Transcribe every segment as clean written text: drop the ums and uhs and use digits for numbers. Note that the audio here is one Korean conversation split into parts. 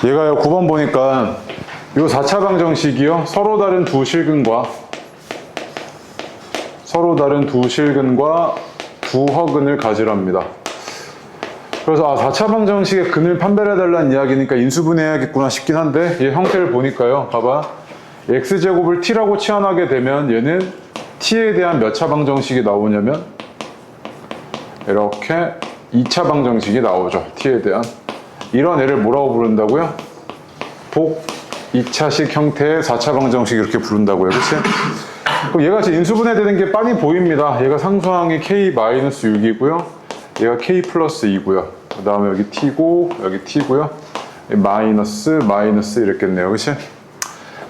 얘가요 9번 보니까 요 4차 방정식이요 서로 다른 두 실근과 두 허근을 가지랍니다. 그래서 4차 방정식의 근을 판별해달라는 이야기니까 인수분해해야겠구나 싶긴 한데 얘 형태를 보니까요 봐봐, x제곱을 t라고 치환하게 되면 얘는 t에 대한 몇 차 방정식이 나오냐면 이렇게 2차 방정식이 나오죠. t에 대한 이런 애를 뭐라고 부른다고요? 복 2차식 형태의 4차 방정식 이렇게 부른다고요. 그치? 그럼 얘가 지금 인수분해되는 게 빤히 보입니다. 얘가 상수항이 k-6이고요. 얘가 k 플러스 2고요. 그 다음에 여기 t고 여기 t고요. 마이너스 이랬겠네요. 그치?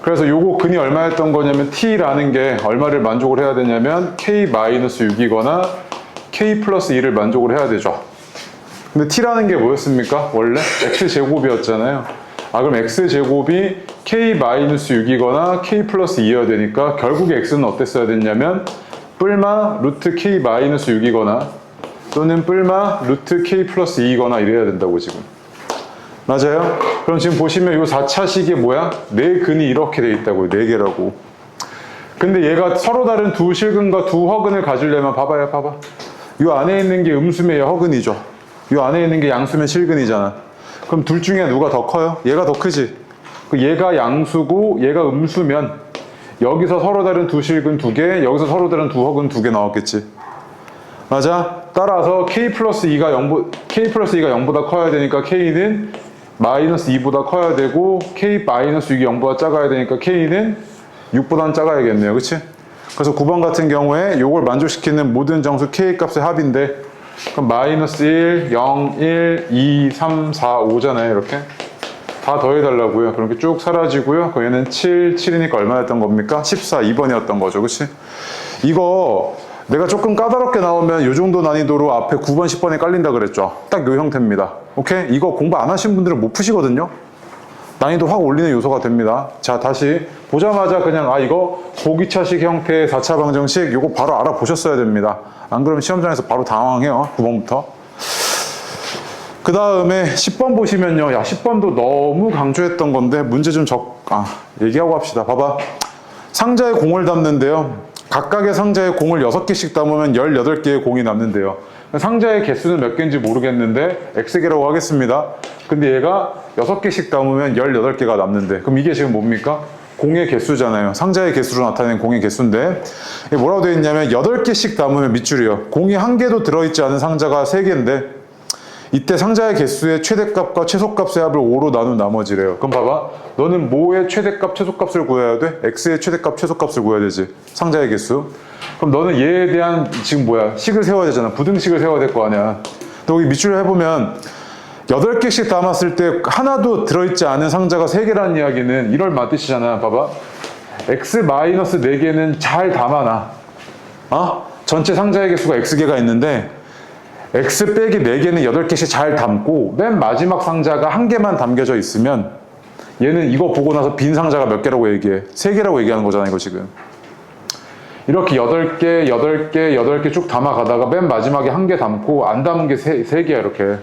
그래서 요거 근이 얼마였던 거냐면 t라는 게 얼마를 만족을 해야 되냐면 k-6이거나 k 플러스 2를 만족을 해야 되죠. 근데 t라는 게 뭐였습니까? 원래 x제곱이었잖아요. 그럼 x제곱이 k-6이거나 k 플러스 2여야 되니까 결국에 x는 어땠어야 됐냐면 뿔마 루트 k-6이거나 또는 뿔마 루트 k 플러스 2이거나 이래야 된다고 지금. 맞아요? 그럼 지금 보시면 이 4차식이 뭐야? 네 근이 이렇게 돼 있다고요. 네 개라고. 근데 얘가 서로 다른 두 실근과 두 허근을 가지려면 봐봐요. 봐봐. 이 안에 있는 게 음수면 얘 허근이죠. 이 안에 있는 게 양수면 실근이잖아. 그럼 둘 중에 누가 더 커요? 얘가 더 크지. 얘가 양수고 얘가 음수면 여기서 서로 다른 두 실근 두 개, 여기서 서로 다른 두 허근 두 개 나왔겠지. 맞아? 따라서 k 플러스 2가 0보다 커야 되니까 k는 마이너스 2보다 커야 되고 k 마이너스 6이 0보다 작아야 되니까 k는 6보다는 작아야겠네요. 그치? 그래서 9번 같은 경우에 이걸 만족시키는 모든 정수 k 값의 합인데 그럼 마이너스 1, 0, 1, 2, 3, 4, 5잖아요. 이렇게 다 더해달라고요. 그렇게 쭉 사라지고요. 그럼 얘는 7, 7이니까 얼마였던 겁니까? 14, 2번이었던 거죠. 그치? 이거 내가 조금 까다롭게 나오면 이 정도 난이도로 앞에 9번, 10번에 깔린다 그랬죠. 딱 이 형태입니다. 오케이? 이거 공부 안 하신 분들은 못 푸시거든요. 난이도 확 올리는 요소가 됩니다. 자, 다시 보자마자 그냥 이거 보기차식 형태의 4차 방정식 이거 바로 알아보셨어야 됩니다. 안 그러면 시험장에서 바로 당황해요. 9번부터. 그 다음에 10번 보시면요. 야, 10번도 너무 강조했던 건데 문제 좀 얘기하고 합시다. 봐봐. 상자에 공을 담는데요. 각각의 상자에 공을 6개씩 담으면 18개의 공이 남는데요. 상자의 개수는 몇 개인지 모르겠는데 X개라고 하겠습니다. 근데 얘가 6개씩 담으면 18개가 남는데 그럼 이게 지금 뭡니까? 공의 개수잖아요. 상자의 개수로 나타낸 공의 개수인데 이게 뭐라고 되어 있냐면 8개씩 담으면 밑줄이요. 공이 한 개도 들어있지 않은 상자가 3개인데 이때 상자의 개수의 최대값과 최소값의 합을 5로 나눈 나머지래요. 그럼 봐봐. 너는 뭐의 최대값, 최소값을 구해야 돼? X의 최대값, 최소값을 구해야 되지. 상자의 개수. 그럼 너는 얘에 대한 지금 식을 세워야 되잖아. 부등식을 세워야 될 거 아니야. 너 여기 밑줄을 해보면 8개씩 담았을 때 하나도 들어있지 않은 상자가 3개라는 이야기는 이럴 뜻이잖아. 봐봐. X-4개는 잘 담아놔. 전체 상자의 개수가 X개가 있는데 X 빼기 4개는 8개씩 잘 담고 맨 마지막 상자가 1개만 담겨져 있으면 얘는 이거 보고 나서 빈 상자가 몇 개라고 얘기해? 3개라고 얘기하는 거잖아 이거 지금. 이렇게 8개 쭉 담아가다가 맨 마지막에 1개 담고 안 담은 게 3개야 이렇게.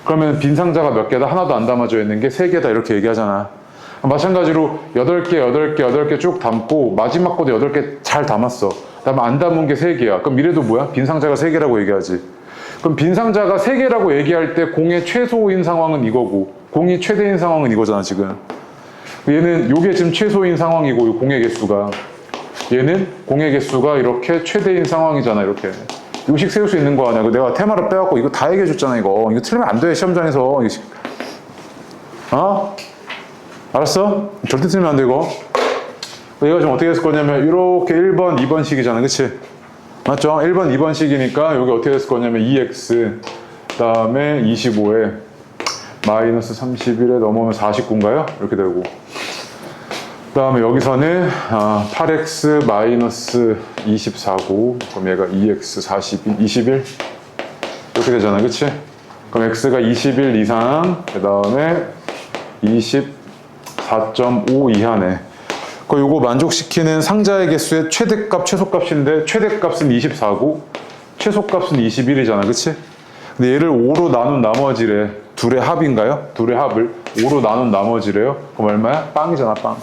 그러면 빈 상자가 몇 개다? 하나도 안 담아져 있는 게 3개다 이렇게 얘기하잖아. 마찬가지로 8개 쭉 담고 마지막 것도 8개 잘 담았어. 그다음에 안 담은 게 3개야. 그럼 이래도 빈 상자가 3개라고 얘기하지. 그럼 빈 상자가 3개라고 얘기할 때 공의 최소인 상황은 이거고 공이 최대인 상황은 이거잖아 지금. 얘는 요게 지금 최소인 상황이고 요 공의 개수가 얘는 공의 개수가 이렇게 최대인 상황이잖아 이렇게. 요식 세울 수 있는 거 아니야. 내가 테마를 빼갖고 이거 다 얘기해 줬잖아 이거 틀리면 안 돼 시험장에서. 알았어? 절대 틀리면 안 돼 이거. 얘가 지금 어떻게 했을 거냐면 이렇게 1번, 2번식이잖아 그치? 맞죠? 1번, 2번식이니까 여기 어떻게 됐을 거냐면 2x 그 다음에 25에 마이너스 31에 넘으면 49인가요? 이렇게 되고 그 다음에 여기서는 8x 마이너스 24고 그럼 얘가 2x 21 이렇게 되잖아 그치? 그럼 x가 21 이상 그 다음에 24.5 이하네. 요거 만족시키는 상자의 개수의 최대값, 최소값인데 최대값은 24고 최소값은 21이잖아 그치? 근데 얘를 5로 나눈 나머지래. 둘의 합인가요? 둘의 합을 5로 나눈 나머지래요. 그럼 얼마야? 빵이잖아, 빵.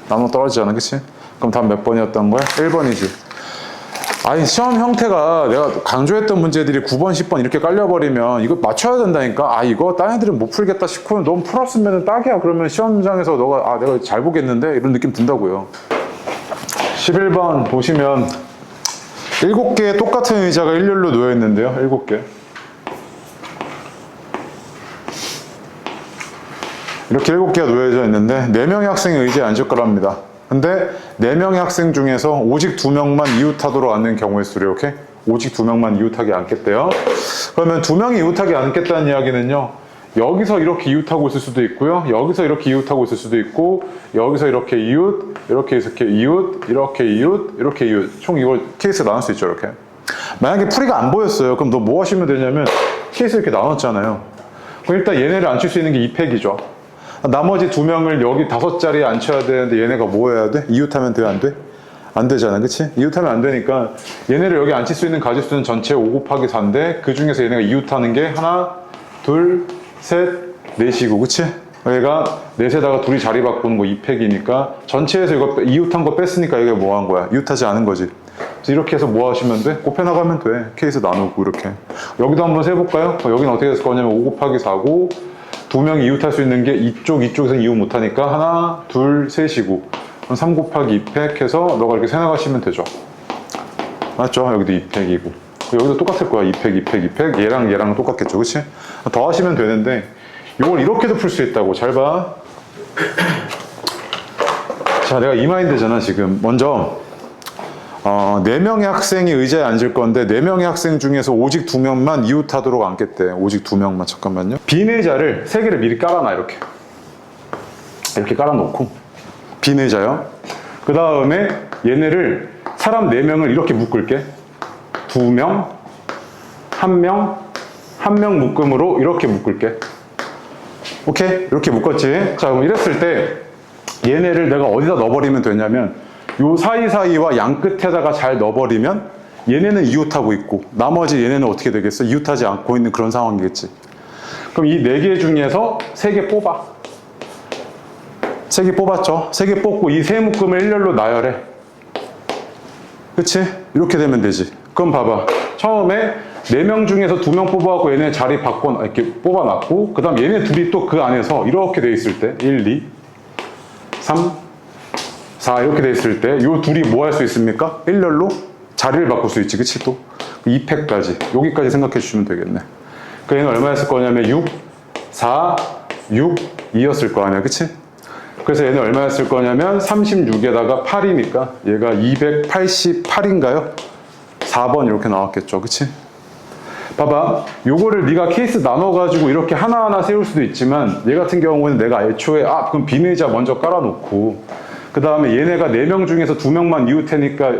나눠 떨어지잖아, 그치? 그럼 답 몇 번이었던 거야? 1번이지. 아니, 시험 형태가 내가 강조했던 문제들이 9번, 10번 이렇게 깔려버리면 이거 맞춰야 된다니까? 아, 이거 딴 애들은 못 풀겠다 싶으면 너무 풀었으면 딱이야. 그러면 시험장에서 너가, 아, 내가 잘 보겠는데? 이런 느낌 든다고요. 11번 보시면 7개의 똑같은 의자가 일렬로 놓여있는데요. 7개. 이렇게 7개가 놓여져 있는데 4명의 학생이 의자에 앉을 거랍니다. 근데 4명의 학생 중에서 오직 2명만 이웃하도록 앉는 경우의 수를 이렇게 오직 2명만 이웃하게 앉겠대요. 그러면 2명이 이웃하게 앉겠다는 이야기는요. 여기서 이렇게 이웃하고 있을 수도 있고요. 여기서 이렇게 이웃하고 있을 수도 있고 여기서 이렇게 이웃, 이렇게 이웃, 이렇게 이웃, 이렇게 이웃. 총 이걸 케이스 나눌 수 있죠. 이렇게. 만약에 풀이가 안 보였어요. 그럼 너 뭐 하시면 되냐면 케이스 이렇게 나눴잖아요. 그럼 일단 얘네를 앉힐 수 있는 게 2팩이죠. 나머지 2명을 여기 5자리에 앉혀야 되는데 얘네가 뭐 해야 돼? 이웃하면 돼? 안 돼? 안 되잖아, 그치? 이웃하면 안 되니까 얘네를 여기 앉힐 수 있는 가짓수는 전체 5 곱하기 4인데 그 중에서 얘네가 이웃하는 게 하나, 둘, 셋, 넷이고, 그치? 얘가 넷에다가 둘이 자리 바꾸는 거 2팩이니까 전체에서 이거 이웃한 거 뺐으니까 이게 뭐 한 거야? 이웃하지 않은 거지. 그래서 이렇게 해서 뭐 하시면 돼? 곱해 나가면 돼. 케이스 나누고 이렇게. 여기도 한번 세볼까요? 여기는 어떻게 됐을 거냐면 5 곱하기 4고 2명이 이웃할 수 있는 게 이쪽에서 이웃 못하니까 하나, 둘, 셋이고 그럼 3 곱하기 2팩 해서 너가 이렇게 세나가시면 되죠. 맞죠? 여기도 2팩이고 여기도 똑같을 거야. 2팩, 2팩, 2팩 얘랑 똑같겠죠. 그치? 더 하시면 되는데 이걸 이렇게도 풀 수 있다고. 잘 봐. 자, 내가 이 마인드잖아 지금. 먼저 4명의 학생이 의자에 앉을 건데 4명의 학생 중에서 오직 2명만 이웃하도록 앉겠대. 오직 2명만. 잠깐만요. 빈 의자를 3개를 미리 깔아놔. 이렇게 깔아놓고 빈 의자요. 그 다음에 얘네를 사람 4명을 이렇게 묶을게. 2명, 1명, 1명 묶음으로 이렇게 묶을게. 오케이? 이렇게 묶었지? 자, 그럼 이랬을 때 얘네를 내가 어디다 넣어버리면 되냐면 요 사이사이와 양 끝에다가 잘 넣어버리면 얘네는 이웃하고 있고 나머지 얘네는 어떻게 되겠어? 이웃하지 않고 있는 그런 상황이겠지. 그럼 이 4개 중에서 3개 뽑아. 3개 뽑았죠? 3개 뽑고 이 세 묶음을 일렬로 나열해. 그치? 이렇게 되면 되지. 그럼 봐봐. 처음에 4명 중에서 2명 뽑아갖고 얘네 자리 이렇게 뽑아놨고 그 다음 얘네 둘이 또 그 안에서 이렇게 돼 있을 때 1, 2, 3, 4 이렇게 돼 있을 때 요 둘이 뭐 할 수 있습니까? 일렬로 자리를 바꿀 수 있지. 그치? 또 2팩까지 여기까지 생각해 주시면 되겠네. 그 얘는 얼마였을 거냐면 6, 4, 6, 2였을 거 아니야. 그치? 그래서 얘는 얼마였을 거냐면 36에다가 8이니까 얘가 288인가요? 4번 이렇게 나왔겠죠. 그치? 봐봐. 요거를 네가 케이스 나눠가지고 이렇게 하나하나 세울 수도 있지만 얘 같은 경우는 내가 애초에 그럼 빈 의자 먼저 깔아놓고 그 다음에 얘네가 4명 중에서 2명만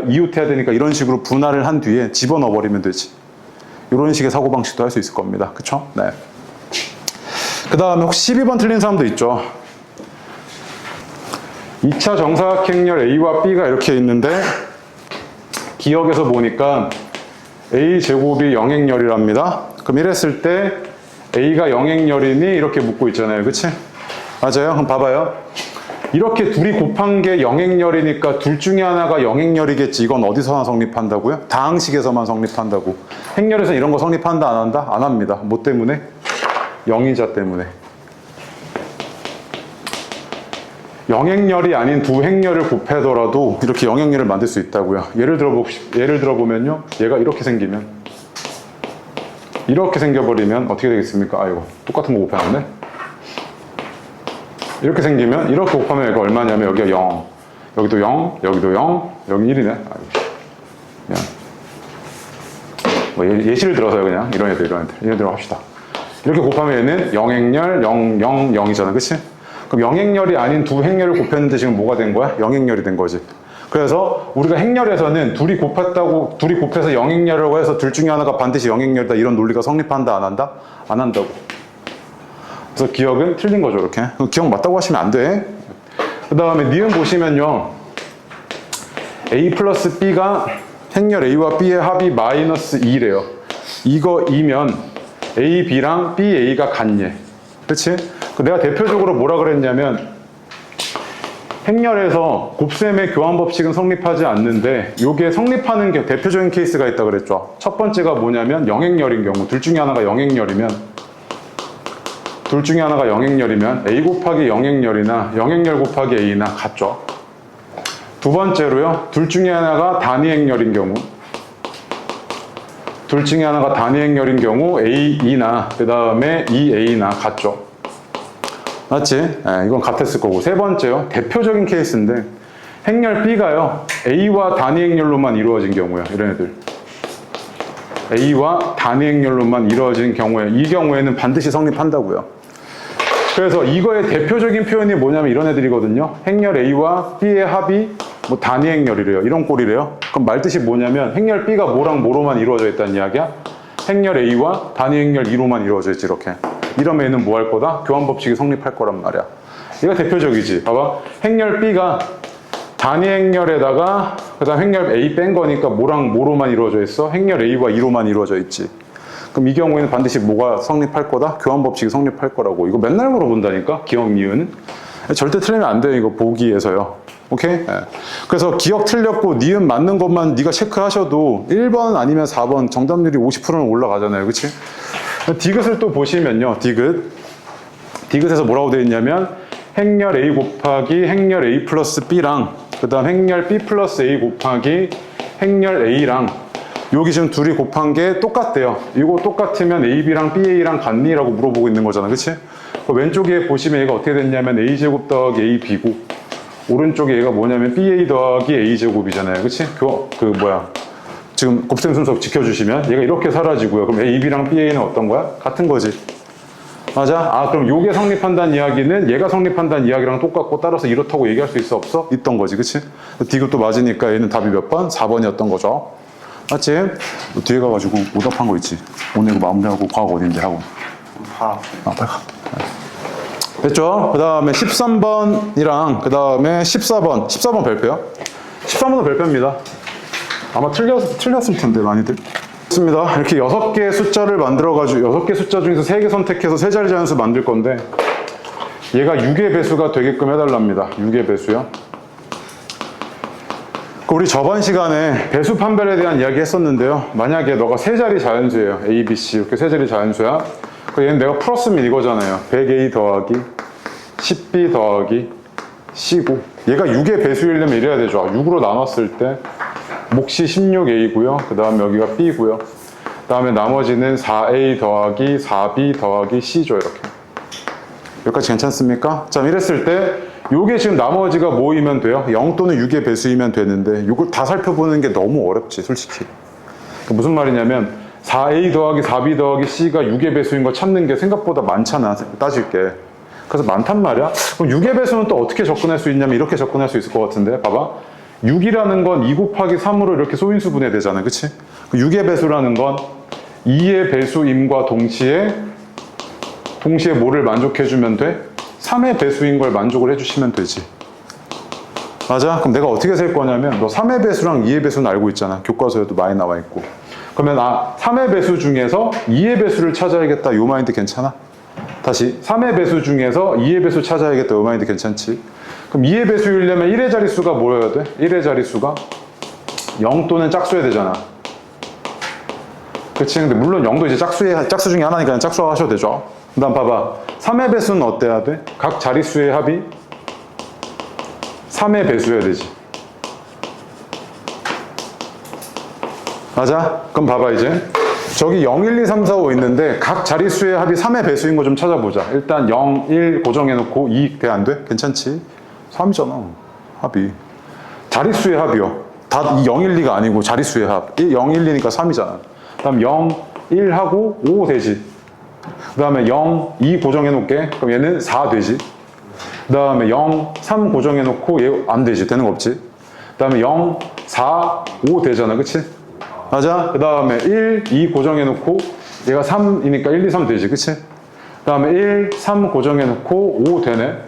이웃해야 되니까 이런 식으로 분할을 한 뒤에 집어넣어 버리면 되지. 이런 식의 사고방식도 할 수 있을 겁니다. 그쵸? 네. 그 다음에 혹시 12번 틀린 사람도 있죠. 2차 정사각형렬 A와 B가 이렇게 있는데 기억에서 보니까 A제곱이 영행렬이랍니다. 그럼 이랬을 때 A가 영행렬이니 이렇게 묻고 있잖아요. 그치? 맞아요? 그럼 봐봐요. 이렇게 둘이 곱한 게 영행렬이니까 둘 중에 하나가 영행렬이겠지. 이건 어디서나 성립한다고요? 다항식에서만 성립한다고. 행렬에서 이런 거 성립한다 안 한다? 안 합니다. 뭐 때문에? 영의자 때문에. 영행렬이 아닌 두 행렬을 곱하더라도 이렇게 영행렬을 만들 수 있다고요. 예를 들어보면요. 얘가 이렇게 생기면 이렇게 생겨버리면 어떻게 되겠습니까? 아이고 똑같은 거 곱해놨네. 이렇게 생기면 이렇게 곱하면 얘가 얼마냐면 여기가 0 여기도 0 여기도 0 여기 1이네. 아이고. 그냥 뭐 예시를 들어서요. 그냥 이런 애들 예를 들어 합시다. 이렇게 곱하면 얘는 영행렬 0 0 0이잖아. 그치? 그럼 영행렬이 아닌 두 행렬을 곱했는데 지금 뭐가 된 거야? 영행렬이 된 거지. 그래서 우리가 행렬에서는 둘이 곱해서 영행렬이라고 해서 둘 중에 하나가 반드시 영행렬이다 이런 논리가 성립한다 안 한다? 안 한다고. 그래서 기억은 틀린 거죠. 이렇게. 기억 맞다고 하시면 안 돼. 그 다음에 니은 보시면요. A 플러스 B가 행렬 A와 B의 합이 마이너스 2래요. 이거 2면 A, B랑 B, A가 같예. 그치? 내가 대표적으로 뭐라 그랬냐면 행렬에서 곱셈의 교환 법칙은 성립하지 않는데 요게 성립하는 게 대표적인 케이스가 있다 그랬죠. 첫 번째가 뭐냐면 영행렬인 경우, 둘 중에 하나가 영행렬이면 A 곱하기 영행렬이나 영행렬 곱하기 A나 같죠. 두 번째로요, 둘 중에 하나가 단위행렬인 경우 A2나 그 다음에 2A나 같죠. 맞지? 네, 이건 같았을 거고. 세 번째요, 대표적인 케이스인데 행렬 B가요 A와 단위행렬로만 이루어진 경우요. 이런 애들 A와 단위행렬로만 이루어진 경우에, 이 경우에는 반드시 성립한다고요. 그래서 이거의 대표적인 표현이 뭐냐면 이런 애들이거든요. 행렬 A와 B의 합이 뭐 단위행렬이래요. 이런 꼴이래요. 그럼 말뜻이 뭐냐면 행렬 B가 뭐랑 뭐로만 이루어져 있다는 이야기야? 행렬 A와 단위행렬 2로만 이루어져 있지. 이렇게. 이러면 얘는 뭐 할 거다? 교환 법칙이 성립할 거란 말이야. 이거 대표적이지. 봐봐. 행렬 B가 단위행렬에다가 그 다음 행렬 A 뺀 거니까 뭐랑 뭐로만 이루어져 있어? 행렬 A와 2로만 이루어져 있지. 그럼 이 경우에는 반드시 뭐가 성립할 거다? 교환 법칙이 성립할 거라고. 이거 맨날 물어본다니까? 기억 니은. 절대 틀리면 안 돼요. 이거 보기에서요. 오케이? 네. 그래서 기억 틀렸고 니은 맞는 것만 네가 체크하셔도 1번 아니면 4번 정답률이 50%는 올라가잖아요. 그치? 디귿을 또 보시면요. 디귿에서 뭐라고 되어 있냐면 행렬 A 곱하기 행렬 A 플러스 B랑 그 다음 행렬 B 플러스 A 곱하기 행렬 A랑 여기 지금 둘이 곱한 게 똑같대요. 이거 똑같으면 AB랑 BA랑 같니? 라고 물어보고 있는 거잖아. 그치? 그 왼쪽에 보시면 얘가 어떻게 됐냐면 A제곱 더하기 AB고 오른쪽에 얘가 뭐냐면 BA 더하기 A제곱이잖아요. 그치? 지금 곱셈 순서 지켜주시면 얘가 이렇게 사라지고요. 그럼 AB랑 BA는 어떤 거야? 같은 거지. 맞아? 아, 그럼 요게 성립한다는 이야기는 얘가 성립한다는 이야기랑 똑같고 따라서 이렇다고 얘기할 수 있어? 없어? 있던 거지. 그치? 디귿도 맞으니까 얘는 답이 몇 번? 4번이었던 거죠. 맞지? 뒤에 가가지고 오답한 거 있지? 오늘 이거 마무리하고 과학 어딘데 하고. 봐. 빨리 가. 됐죠? 그 다음에 13번이랑 그 다음에 14번. 14번 별표요? 13번은 별표입니다. 아마 틀렸을 텐데, 많이들. 좋습니다. 이렇게 6개의 숫자를 만들어가지고, 6개 숫자 중에서 3개 선택해서 3자리 자연수 만들 건데, 얘가 6의 배수가 되게끔 해달랍니다. 6의 배수요. 우리 저번 시간에 배수 판별에 대한 이야기 했었는데요. 만약에 너가 3자리 자연수예요. A, B, C 이렇게 3자리 자연수야. 그럼 얘는 내가 풀었으면 이거잖아요. 100A 더하기 10B 더하기 C고 얘가 6의 배수이려면 이래야 되죠. 6으로 나눴을 때 몫이 16A고요. 그 다음에 여기가 B고요. 그 다음에 나머지는 4A 더하기 4B 더하기 C죠. 이렇게. 여기까지 괜찮습니까? 자, 이랬을 때 요게 지금 나머지가 뭐이면 돼요? 0 또는 6의 배수이면 되는데 요걸 다 살펴보는 게 너무 어렵지, 솔직히. 무슨 말이냐면 4A 더하기 4B 더하기 C가 6의 배수인 거 찾는 게 생각보다 많잖아, 따질 게. 그래서 많단 말이야. 그럼 6의 배수는 또 어떻게 접근할 수 있냐면 이렇게 접근할 수 있을 것 같은데, 봐봐. 6이라는 건 2 곱하기 3으로 이렇게 소인수 분해되잖아, 그치? 6의 배수라는 건 2의 배수임과 동시에 뭐를 만족해주면 돼? 3의 배수인 걸 만족을 해주시면 되지. 맞아? 그럼 내가 어떻게 셀 거냐면 너 3의 배수랑 2의 배수는 알고 있잖아. 교과서에도 많이 나와 있고. 그러면 3의 배수 중에서 2의 배수를 찾아야겠다. 요 마인드 괜찮아? 다시 3의 배수 중에서 2의 배수 찾아야겠다. 요 마인드 괜찮지? 그럼 2의 배수이려면 1의 자릿수가 뭐여야 돼? 1의 자릿수가 0 또는 짝수여야 되잖아. 그치? 근데 물론 0도 이제 짝수 중에 하나니까 짝수화 하셔도 되죠. 그 다음 봐봐. 3의 배수는 어때야 돼? 각 자릿수의 합이 3의 배수여야 되지. 맞아? 그럼 봐봐 이제. 저기 0, 1, 2, 3, 4, 5 있는데 각 자릿수의 합이 3의 배수인 거 좀 찾아보자. 일단 0, 1 고정해놓고 2 돼? 안 돼? 괜찮지? 3이잖아. 합이. 자릿수의 합이요. 다 0, 1, 2가 아니고 자릿수의 합. 0, 1, 2니까 3이잖아. 그 다음 0, 1하고 5 되지. 그 다음에 0, 2 고정해 놓을게. 그럼 얘는 4 되지. 그 다음에 0, 3 고정해 놓고 얘 안 되지. 되는 거 없지. 그 다음에 0, 4, 5 되잖아. 그치? 맞아? 그 다음에 1, 2 고정해 놓고 얘가 3이니까 1, 2, 3 되지. 그치? 그 다음에 1, 3 고정해 놓고 5 되네.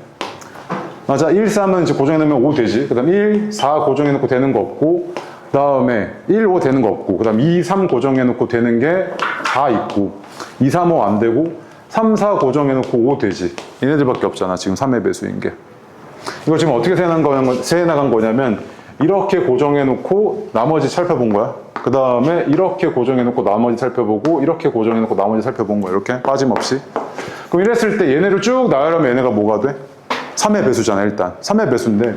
맞아? 1, 3은 이제 고정해 놓으면 5 되지. 그 다음 1, 4 고정해 놓고 되는 거 없고, 그 다음에 1, 5 되는 거 없고, 그 다음 2, 3 고정해 놓고 되는 게 4 있고, 2, 3, 5 안 되고, 3, 4 고정해놓고 5 되지. 얘네들밖에 없잖아. 지금 3의 배수인 게. 이거 지금 어떻게 세해나간 거냐면 이렇게 고정해놓고 나머지 살펴본 거야. 그 다음에 이렇게 고정해놓고 나머지 살펴보고 이렇게 고정해놓고 나머지 살펴본 거야. 이렇게 빠짐없이. 그럼 이랬을 때 얘네를 쭉 나열하면 얘네가 뭐가 돼? 3의 배수잖아. 일단 3의 배수인데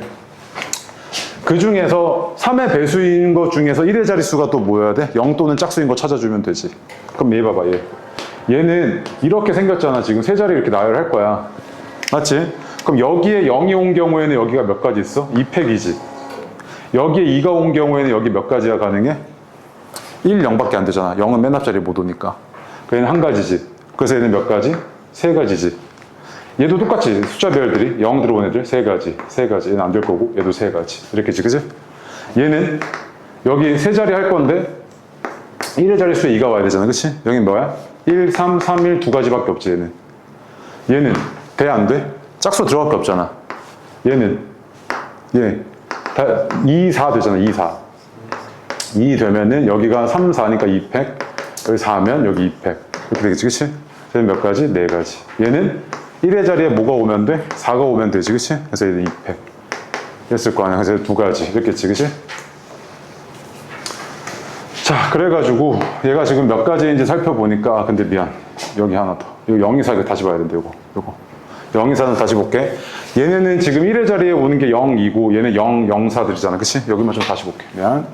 그 중에서 3의 배수인 것 중에서 1의 자릿수가 또 뭐여야 돼? 0 또는 짝수인 거 찾아주면 되지. 그럼 얘 봐봐. 얘는 이렇게 생겼잖아. 지금 세 자리 이렇게 나열할 거야. 맞지? 그럼 여기에 0이 온 경우에는 여기가 몇 가지 있어? 2팩이지. 여기에 2가 온 경우에는 여기 몇 가지가 가능해? 1, 0밖에 안 되잖아. 0은 맨 앞자리 못 오니까. 얘는 한 가지지. 그래서 얘는 몇 가지? 세 가지지. 얘도 똑같이 숫자별들이 0 들어온 애들 세 가지. 얘는 안 될 거고 얘도 세 가지. 이렇게지, 그지? 얘는 여기 세 자리 할 건데 1의 자릿수에 2가 와야 되잖아. 그치? 여긴 뭐야? 1, 3, 3, 1 두 가지밖에 없지. 얘는 돼? 안 돼? 짝수 들어갈 게 없잖아. 얘는 2, 4 되잖아. 2, 4 2 되면은 여기가 3, 4니까 2팩, 여기 4면 여기 2팩 이렇게 되겠지. 그치? 얘는 몇 가지? 4가지. 얘는 1의 자리에 뭐가 오면 돼? 4가 오면 되지. 그치? 그래서 얘는 2팩 이랬을 거 아니야. 그래서 두 가지 이랬겠지. 그치? 자, 그래가지고 얘가 지금 몇 가지인지 살펴보니까 근데 미안, 여기 하나 더. 이거 024 이거 다시 봐야 된대. 요거 024는 다시 볼게. 얘네는 지금 1의 자리에 오는 게 0이고 얘는 0, 0, 4들이잖아. 그치? 여기만 좀 다시 볼게. 미안.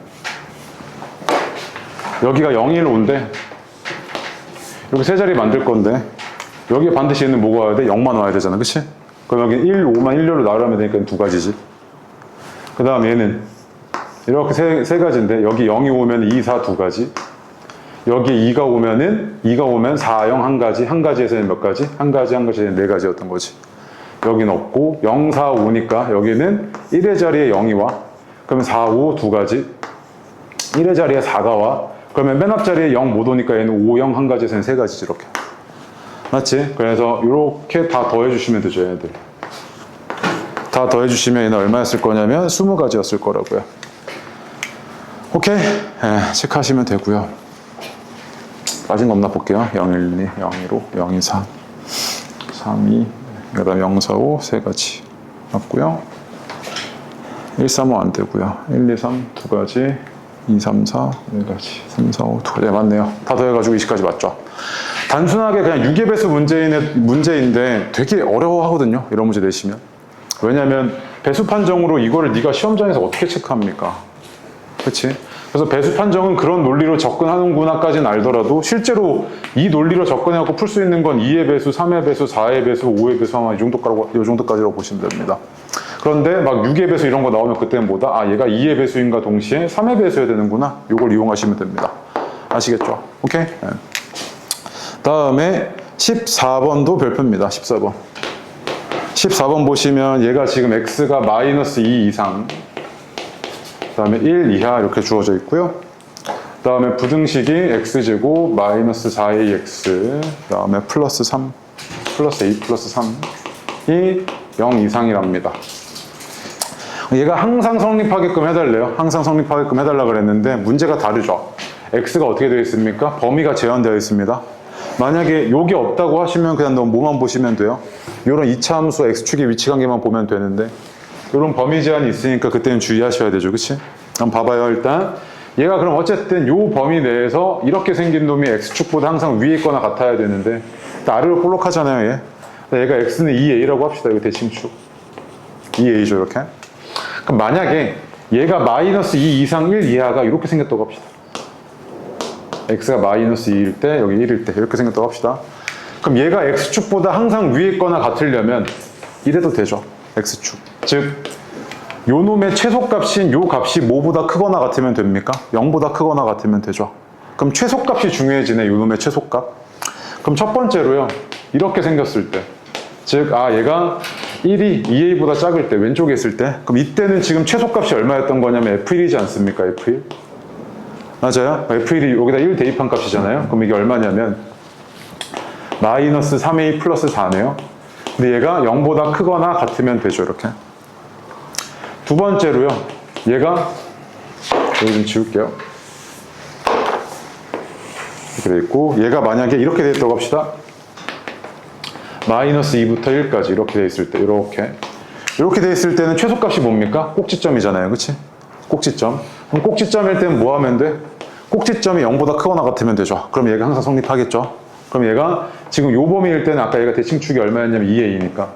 여기가 0, 1 온대. 여기 세 자리 만들 건데 여기에 반드시 얘는 뭐가 와야 돼? 0만 와야 되잖아. 그치? 그럼 여기 1, 5만 1료로 나열하면 되니까 두 가지지. 그 다음에 얘는 이렇게 세 가지인데 여기 0이 오면 2, 4 두 가지. 여기 2가 오면 4, 0 한 가지. 한 가지에서는 몇 가지? 한 가지에는 네 가지였던 거지. 여기는 없고 0, 4, 5니까 여기는 1의 자리에 0이 와. 그러면 4, 5 두 가지. 1의 자리에 4가 와. 그러면 맨 앞자리에 0 못 오니까 얘는 5, 0 한 가지에서는 세 가지지. 이렇게. 맞지? 그래서 이렇게 다 더해주시면 되죠. 얘네들. 다 더해주시면 얘는 얼마였을 거냐면 20가지였을 거라고요. 오케이. 체크하시면 되고요. 빠진 거 없나 볼게요. 0, 1, 2, 0, 2, 5, 0, 2, 3, 3, 2, 그 다음에 0, 4, 5 세 가지 맞고요. 1, 3, 5 안 되고요. 1, 2, 3 두 가지, 2, 3, 4 네 가지, 3, 4, 5 두 가지. 네, 맞네요. 다 더해가지고 20까지 맞죠. 단순하게 그냥 유기배수 문제인데 되게 어려워하거든요. 이런 문제 내시면. 왜냐면 배수 판정으로 이거를 네가 시험장에서 어떻게 체크합니까? 그치? 그래서 배수 판정은 그런 논리로 접근하는구나까지는 알더라도 실제로 이 논리로 접근해갖고 풀 수 있는 건 2의 배수, 3의 배수, 4의 배수, 5의 배수 아마 이 정도까지라고 보시면 됩니다. 그런데 막 6의 배수 이런 거 나오면 그때는 뭐다? 아, 얘가 2의 배수인가 동시에 3의 배수여야 되는구나. 이걸 이용하시면 됩니다. 아시겠죠? 오케이? 네. 다음에 14번도 별표입니다. 14번. 14번 보시면 얘가 지금 x가 마이너스 2 이상 그 다음에 1 이하 이렇게 주어져 있고요. 그 다음에 부등식이 x제곱 마이너스 4ax 그 다음에 플러스 3 플러스 a 플러스 3이 0 이상이랍니다. 얘가 항상 성립하게끔 해달래요. 항상 성립하게끔 해달라 그랬는데 문제가 다르죠. x가 어떻게 되어 있습니까? 범위가 제한되어 있습니다. 만약에 요게 없다고 하시면 그냥 너무 뭐만 보시면 돼요. 요런 이차 함수 x축의 위치 관계만 보면 되는데 요런 범위 제한이 있으니까 그때는 주의하셔야 되죠. 그치? 한번 봐봐요. 일단 얘가 그럼 어쨌든 요 범위 내에서 이렇게 생긴 놈이 x축보다 항상 위에 있거나 같아야 되는데 아래로 볼록하잖아요. 얘가 x는 2a라고 합시다. 이거 대칭축 2a죠. 이렇게. 그럼 만약에 얘가 마이너스 2 이상 1 이하가 이렇게 생겼다고 합시다. x가 마이너스 2일 때 여기 1일 때 이렇게 생겼다고 합시다. 그럼 얘가 x축보다 항상 위에 있거나 같으려면 이래도 되죠. x축. 즉 요 놈의 최소값인 요 값이 뭐보다 크거나 같으면 됩니까? 0보다 크거나 같으면 되죠. 그럼 최소값이 중요해지네. 요 놈의 최소값. 그럼 첫 번째로요. 이렇게 생겼을 때 즉 얘가 1이 2a보다 작을 때 왼쪽에 있을 때 그럼 이때는 지금 최소값이 얼마였던 거냐면 f1이지 않습니까? f1 맞아요? f1이 여기다 1 대입한 값이잖아요. 그럼 이게 얼마냐면 마이너스 3a 플러스 4네요. 근데 얘가 0보다 크거나 같으면 되죠. 이렇게. 두 번째로요. 얘가 여기 좀 지울게요. 이렇게 돼 있고 얘가 만약에 이렇게 돼 있다고 합시다. 마이너스 2부터 1까지 이렇게 돼 있을 때 이렇게 돼 있을 때는 최소값이 뭡니까? 꼭지점이잖아요. 그치? 꼭지점. 그럼 꼭지점일 때는 뭐 하면 돼? 꼭지점이 0보다 크거나 같으면 되죠. 그럼 얘가 항상 성립하겠죠. 그럼 얘가 지금 요 범위일 때는 아까 얘가 대칭축이 얼마였냐면 2a니까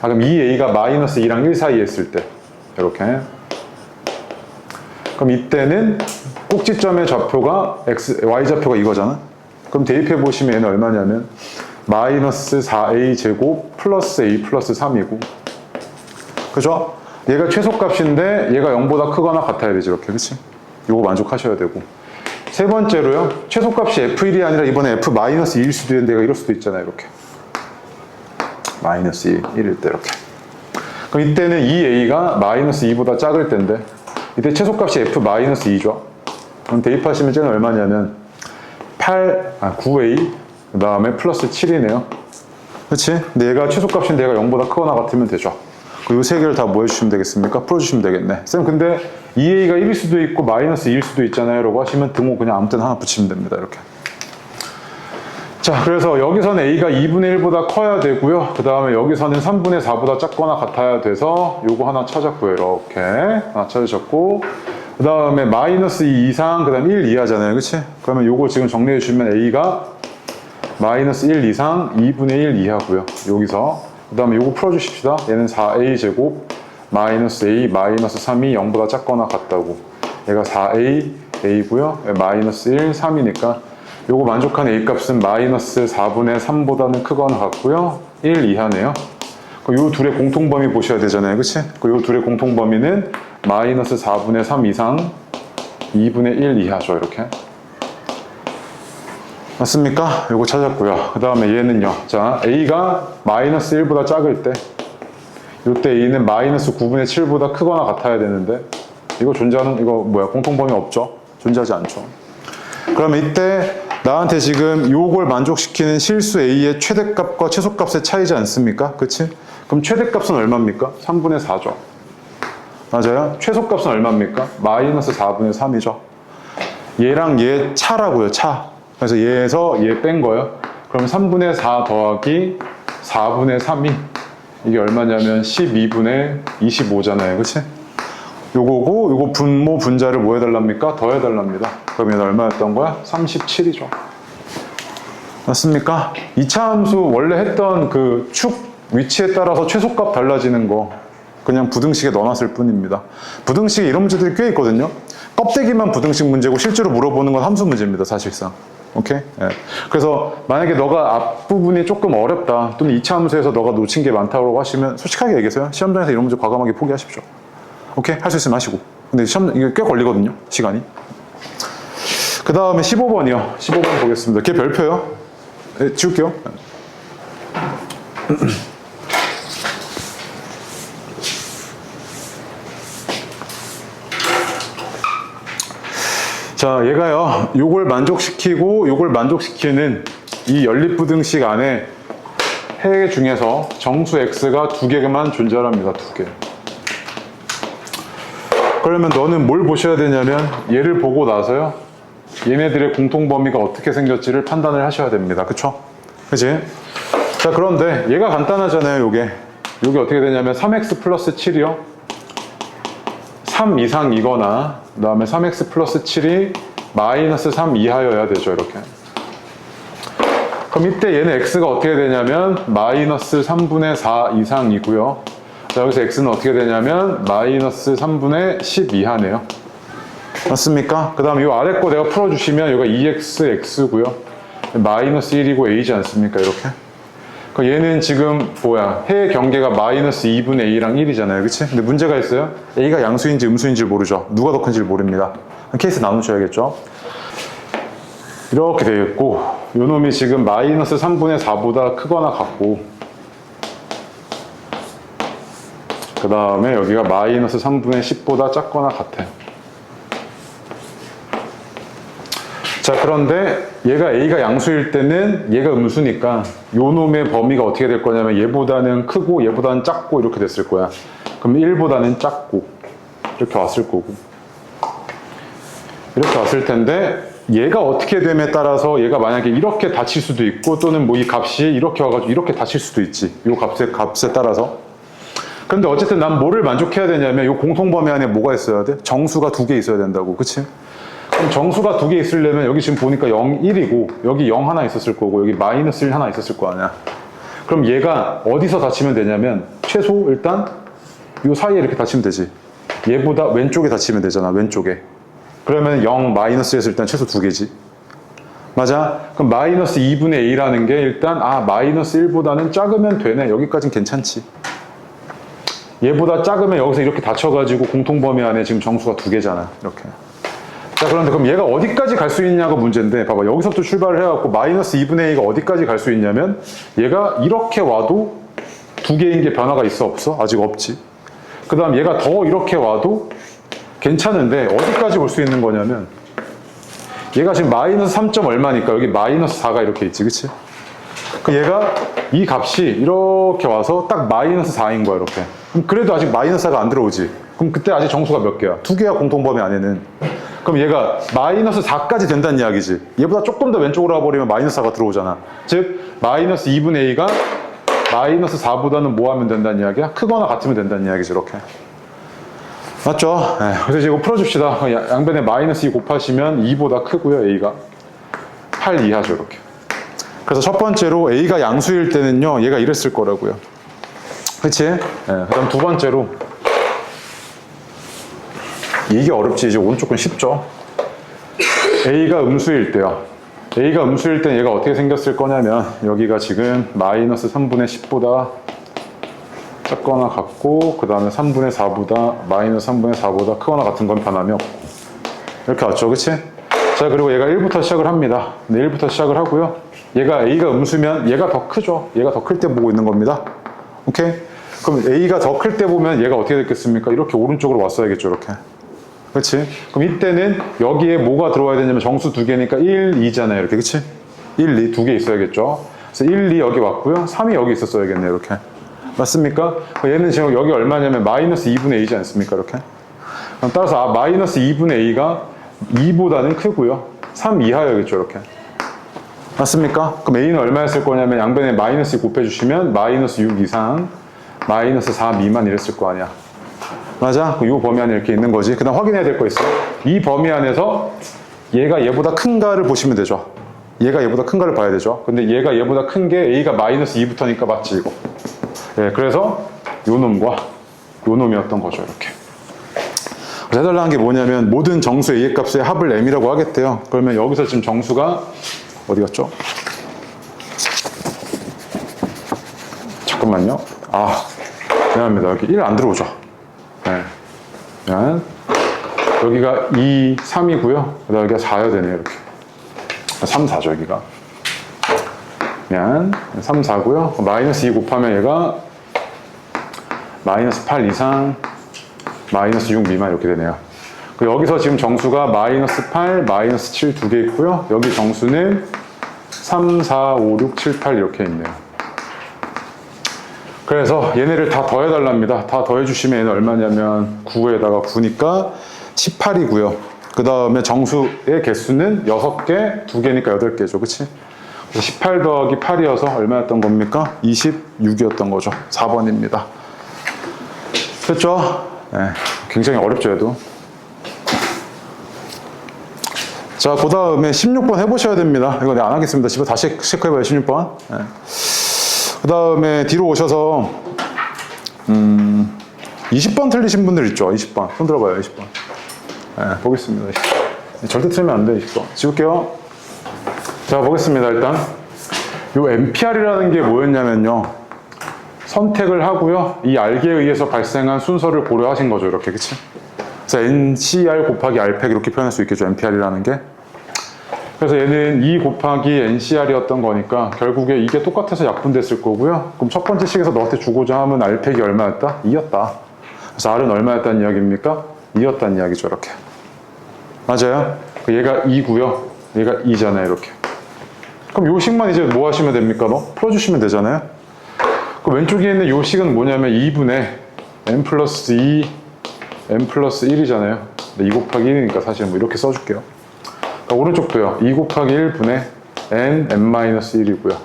그럼 2a가 마이너스 2랑 1 사이에 있을 때 이렇게 그럼 이때는 꼭지점의 좌표가 y좌표가 이거잖아. 그럼 대입해 보시면 얘는 얼마냐면 마이너스 4a 제곱 플러스 a 플러스 3이고 그죠? 얘가 최소값인데 얘가 0보다 크거나 같아야 되지 이렇게. 그치? 요거 만족하셔야 되고 세 번째로요. 최소값이 f1이 아니라 이번에 f-2일 수도 있는데 얘가 이럴 수도 있잖아요. 이렇게 마이너스 1일 때 이렇게. 그럼 이때는 2a가 마이너스 2보다 작을 때인데 이때 최소값이 f-2죠. 그럼 대입하시면 쟤는 얼마냐면 9a 그 다음에 플러스 7이네요. 그치? 근데 얘가 최소값인데 얘가 0보다 크거나 같으면 되죠. 이 세 개를 다 뭐 해주시면 되겠습니까? 풀어주시면 되겠네. 쌤 근데 2a가 1일 수도 있고 마이너스 2일 수도 있잖아요 라고 하시면 등호 그냥 아무 때나 하나 붙이면 됩니다. 이렇게. 자, 그래서 여기서는 a가 2분의 1보다 커야 되고요. 그 다음에 여기서는 3분의 4보다 작거나 같아야 돼서 요거 하나 찾았고요. 이렇게 하나 찾으셨고 그 다음에 마이너스 2 이상 그 다음에 1 이하잖아요. 그치? 그러면 요거 지금 정리해 주시면 a가 마이너스 1 이상 2분의 1 이하고요. 여기서 그 다음에 요거 풀어주십시다. 얘는 4a 제곱 마이너스 a 마이너스 3이 0보다 작거나 같다고. 얘가 4a a고요. 마이너스 1, 3이니까 요거 만족한 a 값은 마이너스 4분의 3보다는 크거나 같고요. 1 이하네요. 요 둘의 공통범위 보셔야 되잖아요. 그치? 요 둘의 공통범위는 마이너스 4분의 3 이상 2분의 1 이하죠. 이렇게. 맞습니까? 요거 찾았고요. 그 다음에 얘는요. 자, a가 마이너스 1보다 작을 때 요때 a는 마이너스 9분의 7보다 크거나 같아야 되는데 이거 공통범위 없죠? 존재하지 않죠. 그러면 이때 나한테 지금 요걸 만족시키는 실수 a의 최대값과 최소값의 차이지 않습니까? 그치? 그럼 최대값은 얼마입니까? 3분의 4죠. 맞아요? 최소값은 얼마입니까? 마이너스 4분의 3이죠. 얘랑 얘 차라고요. 차. 그래서 얘에서 얘 뺀 거예요. 그럼 3분의 4 더하기 4분의 3이 이게 얼마냐면 12분의 25잖아요. 그치? 요거고 요거 분모 분자를 뭐 해달랍니까? 더 해달랍니다. 그럼 얘는 얼마였던 거야? 37이죠. 맞습니까? 2차 함수 원래 했던 그 축 위치에 따라서 최소값 달라지는 거 그냥 부등식에 넣어놨을 뿐입니다. 부등식에 이런 문제들이 꽤 있거든요. 껍데기만 부등식 문제고 실제로 물어보는 건 함수 문제입니다. 사실상. 오케이? 예. 그래서 만약에 너가 앞부분이 조금 어렵다 또는 2차 함수에서 너가 놓친 게 많다고 하시면 솔직하게 얘기하세요. 시험장에서 이런 문제 과감하게 포기하십시오. 오케이? 할 수 있으면 하시고. 근데 시험 이게 꽤 걸리거든요. 시간이. 그 다음에 15번이요. 15번 보겠습니다. 걔 별표요. 네, 지울게요. 자, 얘가요, 요걸 만족시키고 요걸 만족시키는 이 연립부등식 안에 해 중에서 정수 x가 2개만 존재합니다. 2개. 그러면 너는 뭘 보셔야 되냐면 얘를 보고 나서요, 얘네들의 공통범위가 어떻게 생겼지를 판단을 하셔야 됩니다. 그쵸? 그치? 자, 그런데 얘가 간단하잖아요. 요게 어떻게 되냐면 3x 플러스 7이요 3 이상이거나 그 다음에 3x 플러스 7이 마이너스 3 이하여야 되죠. 이렇게. 그럼 이때 얘는 x가 어떻게 되냐면 마이너스 3분의 4 이상이고요. 자, 여기서 x는 어떻게 되냐면 마이너스 3분의 10 이하네요. 맞습니까? 그 다음에 이 아래 거 내가 풀어주시면 여기가 2x, x고요. 마이너스 1이고 a지 않습니까? 이렇게. 얘는 지금 해의 경계가 마이너스 2분의 a랑 1이잖아요. 그치? 근데 문제가 있어요. a가 양수인지 음수인지 모르죠. 누가 더 큰지 모릅니다. 케이스 나누셔야겠죠. 이렇게 되겠고 요 놈이 지금 마이너스 3분의 4보다 크거나 같고 그 다음에 여기가 마이너스 3분의 10보다 작거나 같아요. 자, 그런데 얘가 a가 양수일 때는 얘가 음수니까 요 놈의 범위가 어떻게 될 거냐면 얘보다는 크고 얘보다는 작고 이렇게 됐을 거야. 그럼 1보다는 작고 이렇게 왔을 거고 이렇게 왔을 텐데 얘가 어떻게 됨에 따라서 얘가 만약에 이렇게 닫힐 수도 있고 또는 뭐 이 값이 이렇게 와가지고 이렇게 닫힐 수도 있지. 이 값에 따라서. 근데 어쨌든 난 뭐를 만족해야 되냐면 이 공통범위 안에 뭐가 있어야 돼? 정수가 2개 있어야 된다고. 그치? 그럼 정수가 2개 있으려면 여기 지금 보니까 0, 1이고 여기 0 하나 있었을 거고 여기 마이너스 1 하나 있었을 거 아니야. 그럼 얘가 어디서 닫히면 되냐면 최소 일단 이 사이에 이렇게 닫히면 되지. 얘보다 왼쪽에 닫히면 되잖아. 왼쪽에. 그러면 0, 마이너스에서 일단 최소 2개지. 맞아? 그럼 마이너스 2분의 a라는 게 일단 마이너스 1보다는 작으면 되네. 여기까지는 괜찮지. 얘보다 작으면 여기서 이렇게 닫혀가지고 공통범위 안에 지금 정수가 2개잖아. 이렇게. 자, 그런데 그럼 얘가 어디까지 갈 수 있냐가 문제인데 봐봐. 여기서부터 출발을 해갖고 마이너스 2분의 a가 어디까지 갈 수 있냐면 얘가 이렇게 와도 2개인 게 변화가 있어 없어? 아직 없지. 그 다음 얘가 더 이렇게 와도 괜찮은데 어디까지 올 수 있는 거냐면 얘가 지금 마이너스 3. 얼마니까 여기 마이너스 4가 이렇게 있지. 그치? 그 얘가 이 값이 이렇게 와서 딱 마이너스 4인 거야. 이렇게. 그럼 그래도 아직 마이너스 4가 안 들어오지. 그럼 그때 아직 정수가 몇 개야? 2개야 공통범위 안에는. 그럼 얘가 마이너스 4까지 된다는 이야기지. 얘보다 조금 더 왼쪽으로 와버리면 마이너스 4가 들어오잖아. 즉 마이너스 2분의 a가 마이너스 4보다는 뭐 하면 된다는 이야기야? 크거나 같으면 된다는 이야기지. 이렇게. 맞죠? 네, 그래서 이제 이거 풀어줍시다. 양변에 마이너스 2 곱하시면 2보다 크고요. a가 8 이하죠. 이렇게. 그래서 첫 번째로 a가 양수일 때는요. 얘가 이랬을 거라고요. 그치? 네, 그 다음 두 번째로 이게 어렵지. 이제 오른쪽 건 쉽죠. a가 음수일 때요. a가 음수일 때 얘가 어떻게 생겼을 거냐면 여기가 지금 마이너스 3분의 10보다 작거나 같고 그 다음에 3분의 4보다 마이너스 3분의 4보다 크거나 같은 건 변함이 없고 이렇게 왔죠. 그치? 자, 그리고 얘가 1부터 시작을 합니다. 네, 1부터 시작을 하고요. 얘가 a가 음수면 얘가 더 크죠. 얘가 더 클 때 보고 있는 겁니다. 오케이? 그럼 a가 더 클 때 보면 얘가 어떻게 됐겠습니까? 이렇게 오른쪽으로 왔어야겠죠. 이렇게. 그렇지? 그럼 이때는 여기에 뭐가 들어와야 되냐면 정수 2개니까 1, 2잖아요. 이렇게. 그치? 1, 2, 2개 있어야겠죠. 그래서 1, 2 여기 왔고요. 3이 여기 있었어야겠네요. 이렇게. 맞습니까? 얘는 지금 여기 얼마냐면 마이너스 2분의 a지 않습니까? 이렇게. 그럼 따라서 마이너스 2분의 a가 2보다는 크고요. 3 이하여야겠죠. 이렇게. 맞습니까? 그럼 a는 얼마였을 거냐면 양변에 마이너스 2 곱해주시면 마이너스 6 이상, 마이너스 4 미만 이랬을 거 아니야. 맞아? 이 범위 안에 이렇게 있는 거지. 그 다음 확인해야 될 거 있어. 이 범위 안에서 얘가 얘보다 큰가를 보시면 되죠. 얘가 얘보다 큰가를 봐야 되죠. 근데 얘가 얘보다 큰 게 a가 마이너스 2부터니까 맞지 이거. 예, 그래서 요 놈과 요 놈이었던 거죠. 이렇게. 그래서 해달라는 게 뭐냐면 모든 정수 a의 값의 합을 m이라고 하겠대요. 그러면 여기서 지금 정수가 어디 갔죠? 잠깐만요. 미안합니다. 여기 1 안 들어오죠. 네. 미안. 여기가 2, 3이고요. 그 다음에 여기가 4야 되네요. 이렇게. 3, 4죠. 여기가. 미안. 3, 4고요. 마이너스 2 곱하면 얘가 마이너스 8 이상, 마이너스 6 미만 이렇게 되네요. 여기서 지금 정수가 마이너스 8, 마이너스 7 두 개 있고요. 여기 정수는 3, 4, 5, 6, 7, 8 이렇게 있네요. 그래서 얘네를 다 더해달랍니다. 다 더해주시면 얘는 얼마냐면 9에다가 9니까 18이고요. 그 다음에 정수의 개수는 6개, 2개니까 8개죠. 그치? 18 더하기 8이어서 얼마였던 겁니까? 26이었던 거죠. 4번입니다. 됐죠? 네, 굉장히 어렵죠, 얘도. 자, 그 다음에 16번 해보셔야 됩니다. 이거 내가 안 하겠습니다. 집에 다시 체크해봐요, 16번. 네. 그 다음에 뒤로 오셔서 20번 틀리신 분들 있죠? 20번. 손 들어봐요, 20번. 네, 보겠습니다. 20번. 절대 틀리면 안 돼, 20번. 지울게요. 자, 보겠습니다, 일단. 요 NPR이라는 게 뭐였냐면요. 선택을 하고요. 이 알기에 의해서 발생한 순서를 고려하신 거죠, 이렇게. 그치? 그래서 NCR 곱하기 R팩 이렇게 표현할 수 있겠죠, NPR이라는 게. 그래서 얘는 2 곱하기 NCR이었던 거니까 결국에 이게 똑같아서 약분됐을 거고요. 그럼 첫 번째 식에서 너한테 주고자 하면 R팩이 얼마였다? 2였다. 그래서 R은 얼마였다는 이야기입니까? 2였다는 이야기죠, 이렇게. 맞아요? 얘가 2고요. 얘가 2잖아요, 이렇게. 그럼 요 식만 이제 뭐 하시면 됩니까? 풀어주시면 되잖아요. 그 왼쪽에 있는 요 식은 뭐냐면 2분의 n 플러스 2, n 플러스 1이잖아요. 2 곱하기 1이니까 사실 뭐 이렇게 써줄게요. 그러니까 오른쪽도요. 2 곱하기 1분의 n, n-1이고요.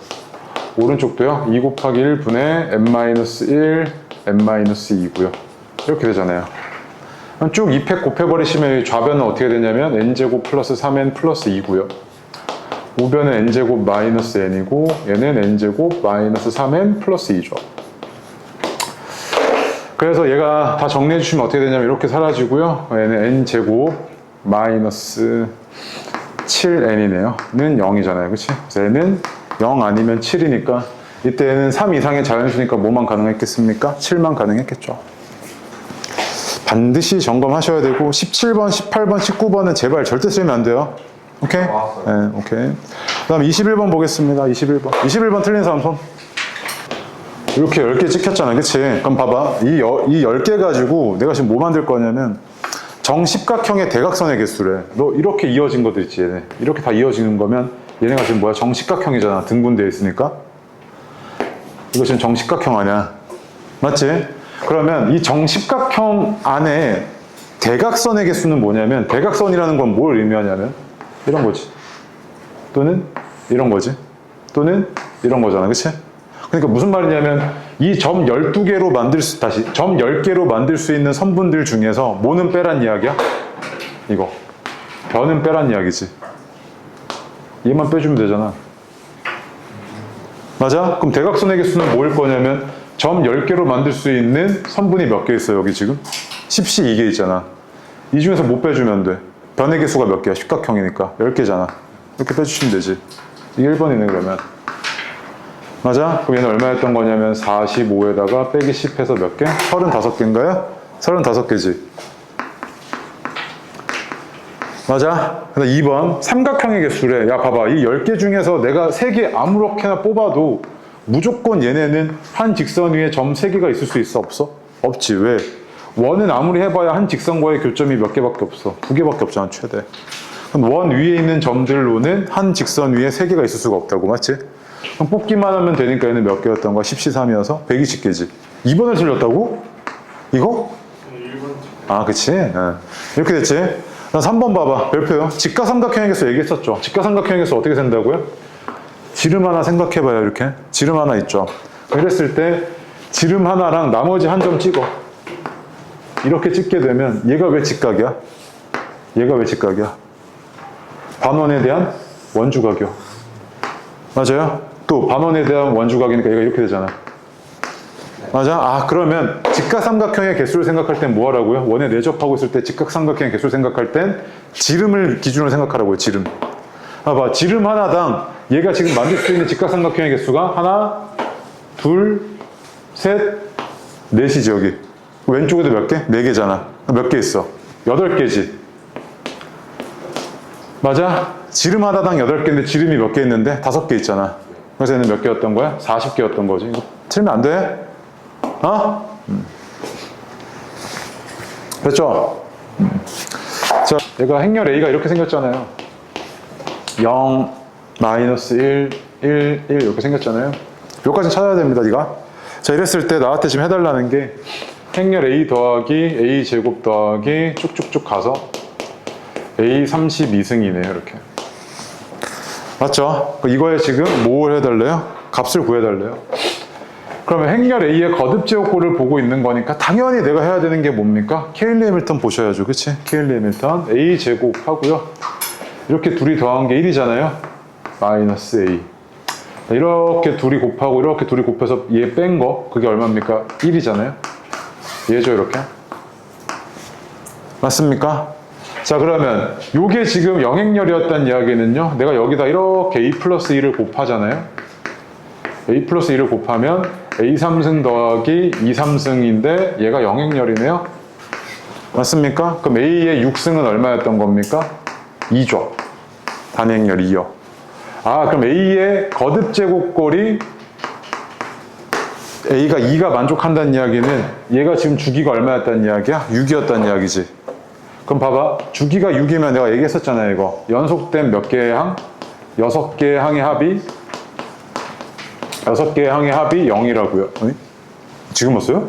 오른쪽도요. 2 곱하기 1분의 n-1, n-2이고요. 이렇게 되잖아요. 쭉 2팩 곱해버리시면 좌변은 어떻게 되냐면 n제곱 플러스 3n 플러스 2고요. 우변은 n제곱 마이너스 n이고 얘는 n제곱 마이너스 3n 플러스 2죠. 그래서 얘가 다 정리해 주시면 어떻게 되냐면 이렇게 사라지고요. 얘는 n제곱 마이너스 7n이네요. 는 0이잖아요. 그치? 그래서 얘는 0 아니면 7이니까 이때는 3 이상의 자연수니까 뭐만 가능했겠습니까? 7만 가능했겠죠. 반드시 점검하셔야 되고 17번, 18번, 19번은 제발 절대 쓰면 안 돼요. 오케이? 네, 오케이. 그 다음 21번 보겠습니다. 21번 틀린 사람 손. 이렇게 10개 찍혔잖아. 그치? 그럼 봐봐. 이 10개 가지고 내가 지금 뭐 만들 거냐면 정십각형의 대각선의 개수래. 너 이렇게 이어진 것들 있지, 얘네. 이렇게 다 이어지는 거면 얘네가 지금 뭐야? 정십각형이잖아. 등분되어 있으니까. 이거 지금 정십각형 아니야. 맞지? 그러면 이 정십각형 안에 대각선의 개수는 뭐냐면 대각선이라는 건 뭘 의미하냐면 이런 거지. 또는 이런 거지. 또는 이런 거잖아. 그치? 그러니까 무슨 말이냐면 이 점 12개로 점 10개로 만들 수 있는 선분들 중에서 뭐는 빼란 이야기야? 이거. 변은 빼란 이야기지. 얘만 빼주면 되잖아. 맞아? 그럼 대각선의 개수는 뭐일 거냐면 점 10개로 만들 수 있는 선분이 몇 개 있어, 여기 지금? 10시 2개 있잖아. 이 중에서 못 빼주면 돼. 변의 개수가 몇 개야? 십각형이니까. 10개잖아. 이렇게 빼주시면 되지. 이게 1번이네, 그러면. 맞아? 그럼 얘는 얼마였던 거냐면 45에다가 빼기 10 해서 몇 개? 35개인가요? 35개지. 맞아? 근데 2번 삼각형의 개수래. 야, 봐봐. 이 10개 중에서 내가 3개 아무렇게나 뽑아도 무조건 얘네는 한 직선 위에 점 3개가 있을 수 있어? 없어? 없지. 왜? 원은 아무리 해봐야 한 직선과의 교점이 몇 개밖에 없어. 2개밖에 없잖아, 최대. 그럼 원 위에 있는 점들로는 한 직선 위에 3개가 있을 수가 없다고, 맞지? 그럼 뽑기만 하면 되니까 얘는 몇 개였던 거야? 10C3이어서 120개지. 2번을 틀렸다고? 이거? 1번. 아, 그치? 네. 이렇게 됐지? 그럼 3번 봐봐. 별표요. 직가삼각형의 개수 얘기했었죠. 직가삼각형의 개수 어떻게 센다고요? 지름 하나 생각해봐요. 이렇게 지름 하나 있죠. 이랬을 때 지름 하나랑 나머지 한 점 찍어. 이렇게 찍게 되면 얘가 왜 직각이야? 얘가 왜 직각이야? 반원에 대한 원주각이요. 맞아요? 또 반원에 대한 원주각이니까 얘가 이렇게 되잖아. 맞아? 아, 그러면 직가삼각형의 개수를 생각할 땐 뭐 하라고요? 원에 내접하고 있을 때 직각삼각형의 개수를 생각할 땐 지름을 기준으로 생각하라고요. 지름. 봐봐. 지름 하나당 얘가 지금 만들 수 있는 직각삼각형의 개수가 하나, 둘, 셋, 넷이지, 여기. 왼쪽에도 몇 개? 4개잖아. 몇 개 있어? 8개지. 맞아? 지름 하나당 8개인데 지름이 몇 개 있는데 5개 있잖아. 그래서 얘는 몇 개였던 거야? 40개였던 거지. 이거 틀면 안 돼? 어? 됐죠? 자, 얘가 행렬 A가 이렇게 생겼잖아요. 0, 마이너스 1, 1, 1 이렇게 생겼잖아요. 여기까지 찾아야 됩니다, 네가. 자, 이랬을 때 나한테 지금 해달라는 게 행렬 A 더하기 A 제곱 더하기 쭉쭉쭉 가서 A 32승이네요, 이렇게. 맞죠? 이거에 지금 뭘 해달래요? 값을 구해달래요. 그러면 행렬 A의 거듭 제곱꼴을 보고 있는 거니까 당연히 내가 해야 되는 게 뭡니까? 케일리 해밀턴 보셔야죠, 그치? 케일리 해밀턴 A 제곱 하고요. 이렇게 둘이 더한 게 1이잖아요. 마이너스 A. 이렇게 둘이 곱하고 이렇게 둘이 곱해서 얘 뺀 거, 그게 얼마입니까? 1이잖아요. 얘죠, 이렇게. 맞습니까? 자, 그러면 요게 지금 영행렬이었다는 이야기는요, 내가 여기다 이렇게 A 플러스 2를 곱하잖아요. A 플러스 2를 곱하면 A 3승 더하기 2 3승인데 얘가 영행렬이네요. 맞습니까? 그럼 A의 6승은 얼마였던 겁니까? 2죠. 단행렬 2요. 아, 그럼 A의 거듭 제곱꼴이 A가 2가 만족한다는 이야기는 얘가 지금 주기가 얼마였다는 이야기야? 6이었다는 이야기지. 그럼 봐봐. 주기가 6이면 내가 얘기했었잖아요, 이거. 연속된 몇 개의 항? 6개의 항의 합이 6개의 항의 합이 0이라고요. 아니? 지금 봤어요?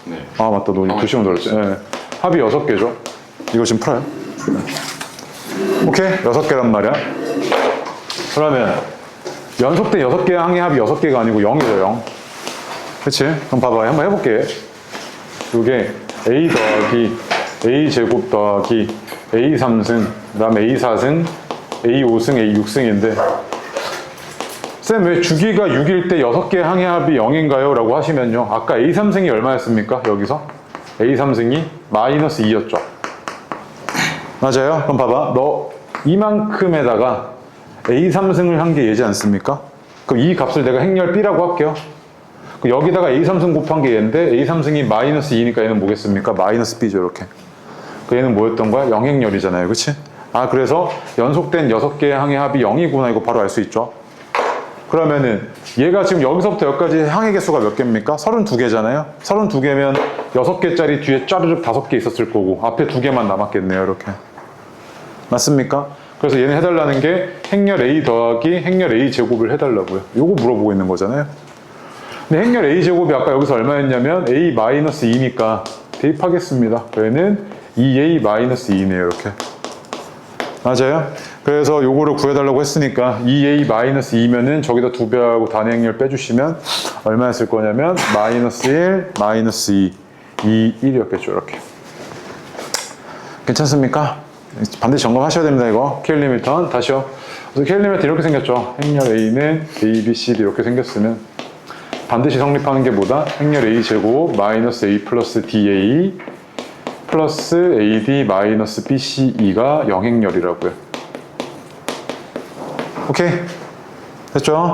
네. 아, 맞다. 너 글씨 못 들었지. 네. 합이 6개죠. 이거 지금 풀어요. 오케이? 6개란 말이야. 그러면 연속된 6개의 항의 합이 6개가 아니고 0이죠, 0. 그치? 그럼 봐봐. 한번 해볼게. 이게 A 더하기 A 제곱 더하기 A 3승, 그 다음에 A 4승, A 5승, A 6승인데 쌤, 왜 주기가 6일 때 6개의 항의 합이 0인가요? 라고 하시면요. 아까 A 3승이 얼마였습니까? 여기서 A 3승이 마이너스 2였죠. 맞아요? 그럼 봐봐. 너 이만큼에다가 A 3승을 한 게 얘지 않습니까? 그럼 이 값을 내가 행렬 B라고 할게요. 여기다가 A 3승 곱한 게 얘인데 A 3승이 마이너스 2니까 얘는 뭐겠습니까? 마이너스 B죠, 이렇게. 얘는 뭐였던 거야? 영행렬이잖아요, 그치? 아, 그래서 연속된 6개의 항의 합이 0이구나, 이거 바로 알 수 있죠. 그러면은 얘가 지금 여기서부터 여기까지 항의 개수가 몇 개입니까? 32개잖아요. 32개면 6개짜리 뒤에 짜르륵 5개 있었을 거고 앞에 2개만 남았겠네요, 이렇게. 맞습니까? 그래서 얘는 해달라는 게 행렬 A 더하기 행렬 A 제곱을 해달라고요. 요거 물어보고 있는 거잖아요. 근데 행렬 A 제곱이 아까 여기서 얼마였냐면 A 마이너스 2니까 대입하겠습니다. 얘는 2A 마이너스 2네요, 이렇게. 맞아요? 그래서 요거를 구해달라고 했으니까 2A 마이너스 2면은 저기다 2배하고 단위 행렬 빼주시면 얼마였을 거냐면 마이너스 1, 마이너스 2, 2, 1이었겠죠, 이렇게. 괜찮습니까? 반드시 점검하셔야 됩니다, 이거. K 리미터 다시요. 그래서 K 리미터 이렇게 생겼죠. 행렬 A는 A, B, C, D 이렇게 생겼으면 반드시 성립하는 게 뭐다? 행렬 A 제곱 마이너스 A 플러스 DA 플러스 AD 마이너스 BCE가 영행렬이라고요. 오케이? 됐죠?